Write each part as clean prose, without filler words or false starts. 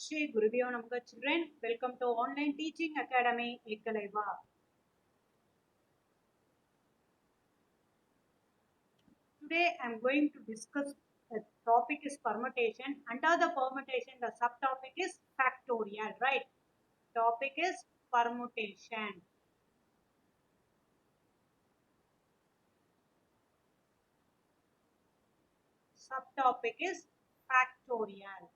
Shri Gurubhyo Namaha. Children, welcome to Online Teaching Academy Ekkalaiva. Today I am going to discuss the topic is permutation. Under the permutation, the subtopic is factorial, right? Topic is permutation. Subtopic is factorial.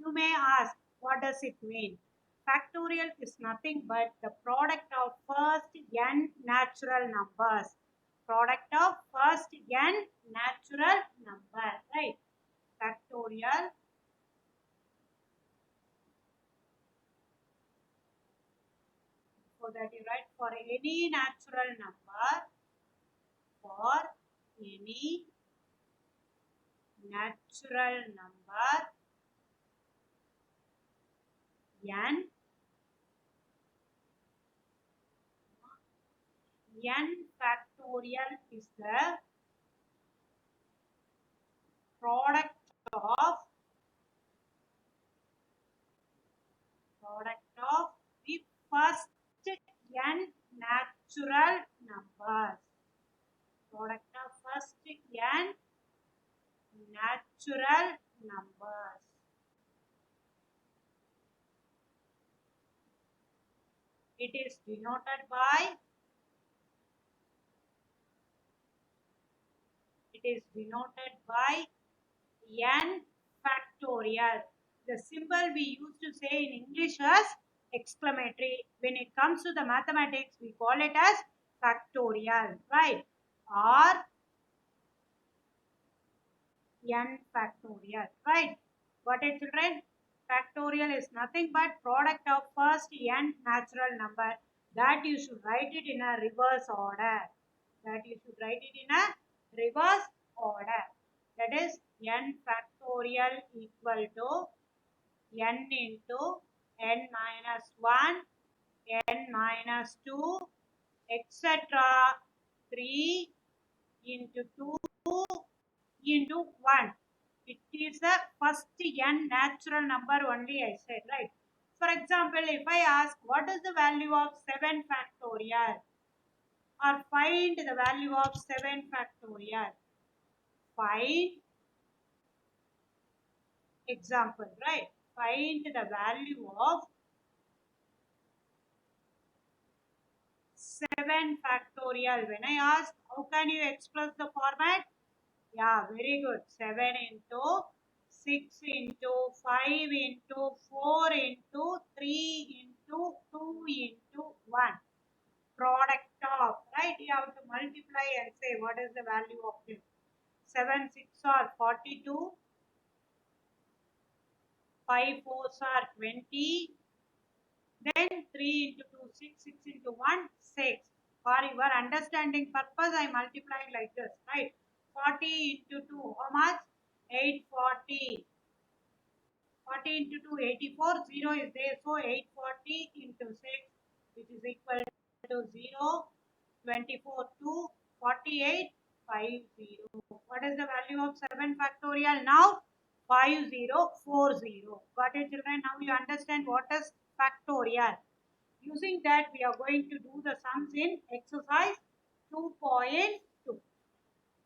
You may ask, what does it mean? Factorial is nothing but the product of first n natural numbers. Product of first n natural number, right? Factorial. So that you write for any natural number, for any natural number n, n factorial is the product of the first n natural numbers. Product of first n natural numbers. It is denoted by n factorial. The symbol we used to say in English as exclamatory. When it comes to the mathematics, we call it as factorial, right? Or n factorial, right? Got it, children? Factorial is nothing but product of first n natural number. That you should write it in a reverse order. That is n factorial equal to n into n minus 1, n minus 2, etc. 3 into 2 into 1. It is the first n natural number only, I said, right? For example, if I ask what is the value of 7 factorial, or find the value of 7 factorial, find example, right? Find the value of 7 factorial. When I ask, how can you express the format? Yeah, very good. 7 into 6 into 5 into 4 into 3 into 2 into 1. Product of, right? You have to multiply and say what is the value of this. 7 6 are 42. 5 4s are 20. Then 3 into 2, 6, 6 into 1, 6. For your understanding purpose, I multiply like this, right? 40 into 2, how much? 840. 40 into 2, 84. 0 is there, so 840 into 6, which is equal to 0. 24, 2, 48, 50. What is the value of 7 factorial now? 5040. Got it, children? Now you understand what is factorial. Using that, we are going to do the sums in exercise 2.2.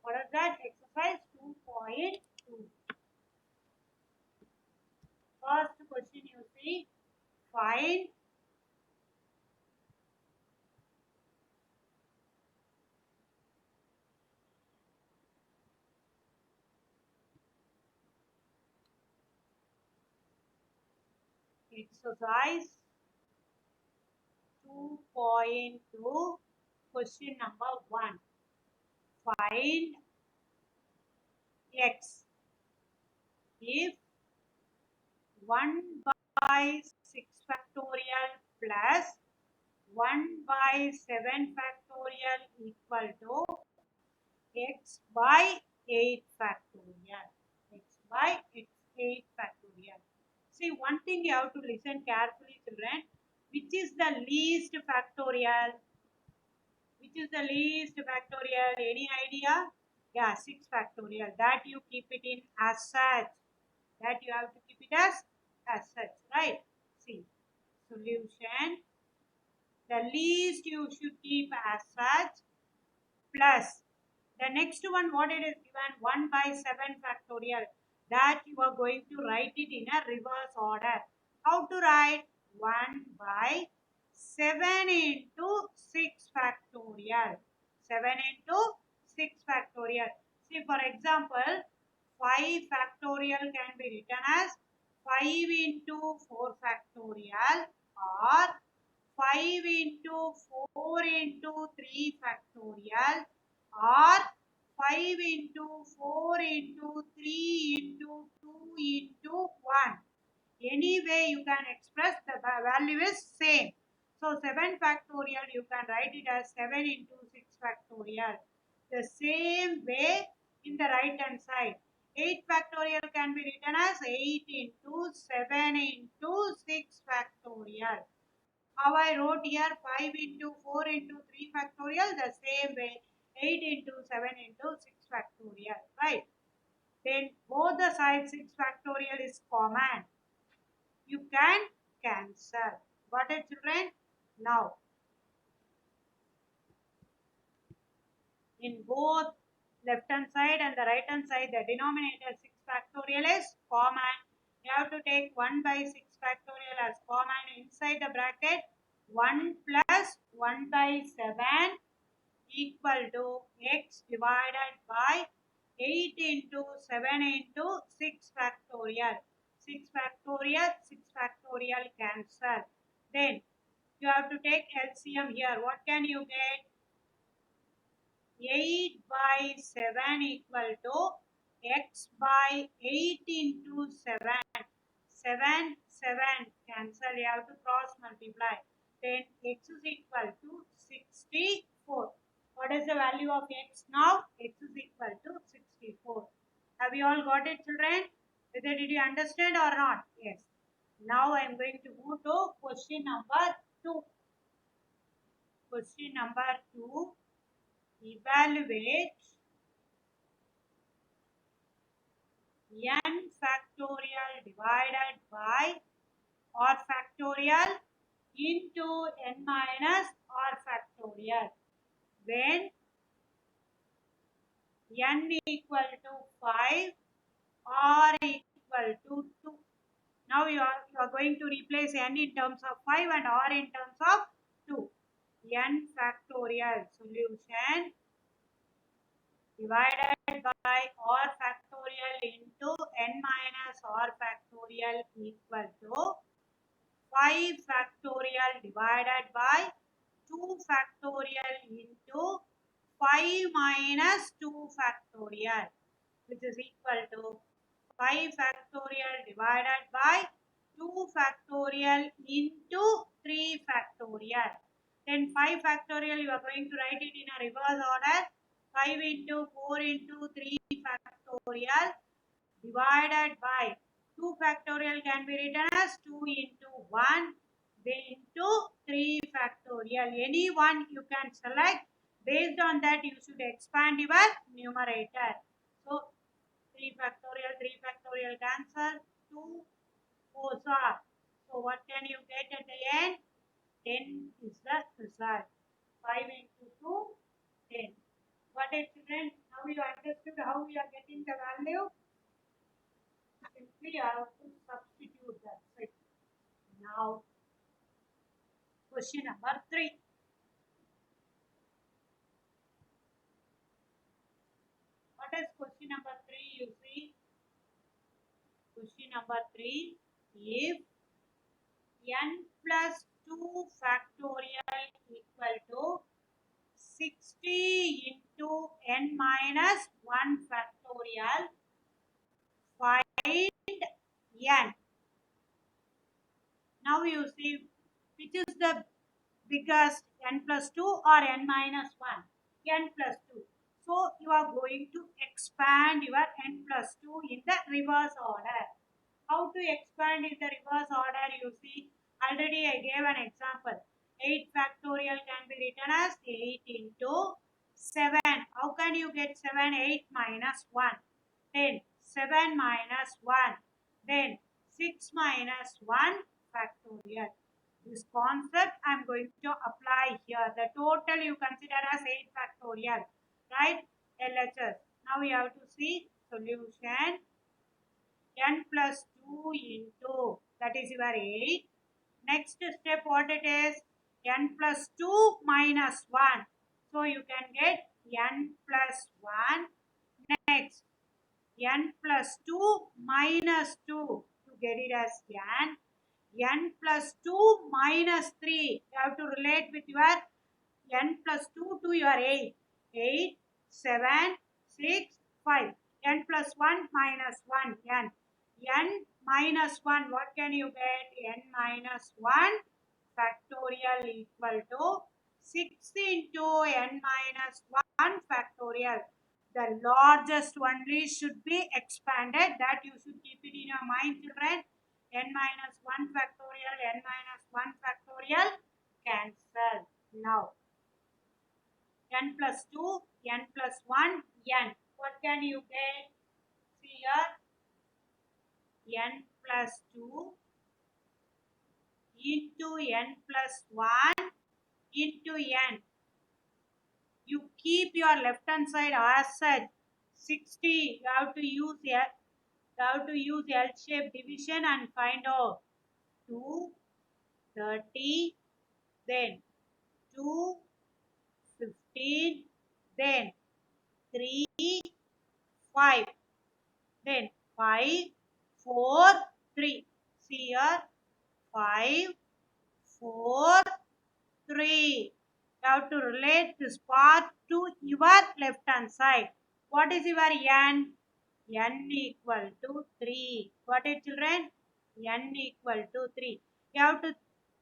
What is that? Exercise 2.2. First question you see, find exercise 2.2, question number 1. Find x if 1 by 6 factorial plus 1 by 7 factorial equal to x by 8 factorial. X by 8 factorial. See, one thing you have to listen carefully, children. Which is the least factorial? Which is the least factorial? Any idea? Yeah, 6 factorial. That you keep it in as such. That you have to keep it as such, right? See, solution. The least you should keep as such plus the next one, what it is given, 1 by 7 factorial. That you are going to write it in a reverse order. How to write? 1 by 7 into 6 factorial. 7 into 6 factorial. See, for example, 5 factorial can be written as 5 into 4 factorial or 5 into 4 into 3 factorial or 5 into 4 into 3 into 2 into 1. Any way you can express, the value is same. So 7 factorial you can write it as 7 into 6 factorial. The same way in the right hand side. 8 factorial can be written as 8 into 7 into 6 factorial. How I wrote here 5 into 4 into 3 factorial, the same way 8 into 7 into 6 factorial, right? Then both the sides 6 factorial is common. You can cancel. Got it, children? Now, in both left hand side and the right hand side, the denominator 6 factorial is common. You have to take 1 by 6 factorial as common inside the bracket. 1 plus 1 by 7 equal to x divided by 8 into 7 into 6 factorial. 6 factorial, 6 factorial cancel. Then you have to take LCM here. What can you get? 8 by 7 equal to x by 8 into 7. 7, 7 cancel. You have to cross multiply. Then x is equal to 64. What is the value of x now? X is equal to 64. Have you all got it, children? Whether did you understand or not? Yes. Now I am going to move to question number 2. Question number 2. Evaluate n factorial divided by or factorial into n minus or factorial when n equal to 5 or equal to 2. Now you are going to replace n in terms of 5 and r in terms of 2. N factorial solution divided by r factorial into n minus r factorial equal to 5 factorial divided by 2 factorial into 5 minus 2 factorial, which is equal to 5 factorial divided by 2 factorial into 3 factorial. Then 5 factorial you are going to write it in a reverse order. 5 into 4 into 3 factorial divided by 2 factorial can be written as 2 into 1 into 3 factorial. Any one you can select. Based on that, you should expand your numerator. So, 3 factorial cancel, 2 4s are. So, what can you get at the end? 10 is the result. 5 into 2, 10. What is, children? Now you understood how we are getting the value? Simply I have to substitute that. Right. Now, question number 3. What is question number 3? You see, question number 3. If n plus 2 factorial equal to 60 into n minus 1 factorial, find n. Now you see which is the biggest, n plus 2 or n minus 1? N plus 2. So you are going to expand your n plus 2 in the reverse order. How to expand in the reverse order? You see, already I gave an example. 8 factorial can be written as 8 into 7. How can you get 7? 8 minus 1. Then 7 minus 1. Then 6 minus 1 factorial. This concept I am going to apply here. The total you consider as 8 factorial. Right? LHS. Now we have to see solution. N plus 2 into, that is your 8. Next step what it is? N plus 2 minus 1. So you can get n plus 1. Next, n plus 2 minus 2. To get it as n plus 2 minus 3. You have to relate with your n plus 2 to your 8. 8, 7, 6, 5. N plus 1 minus 1. N minus 1. What can you get? N minus 1 factorial equal to 6 into n minus 1 factorial. The largest only should be expanded. That you should keep it in your mind, children. N minus 1 factorial, n minus 1 factorial cancel. Now, n plus 2, n plus 1, n. What can you get? See here, n plus 2 into n plus 1 into n. You keep your left hand side as such. 60. You have to use L shape division and find out 2, 30, then 2, 15, then 3, 5, then 5, 4, 3. See here, 5, 4, 3. You have to relate this part to your left hand side. What is your n? N equal to 3. What is, children? N equal to 3. You have to,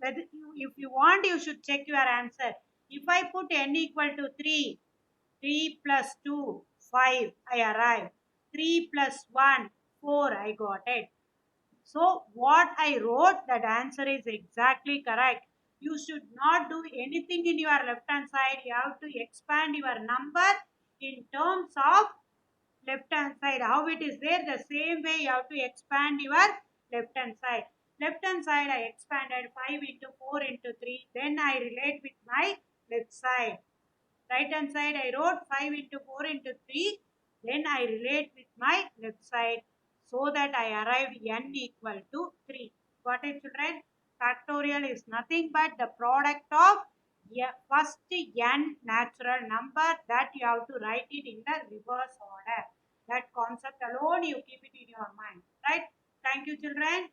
if you want, you should check your answer. If I put n equal to 3, 3 plus 2, 5, I arrive. 3 plus 1, 4, I got it. So what I wrote, that answer is exactly correct. You should not do anything in your left hand side. You have to expand your number in terms of left hand side. How it is there, the same way you have to expand your left hand side. Left hand side I expanded 5 into 4 into 3. Then I relate with my left side. Right hand side I wrote 5 into 4 into 3. Then I relate with my left side, so that I arrived n equal to 3. Got it, children? Factorial is nothing but the product of first n natural number, that you have to write it in the reverse order. That concept alone you keep it in your mind. Right? Thank you, children.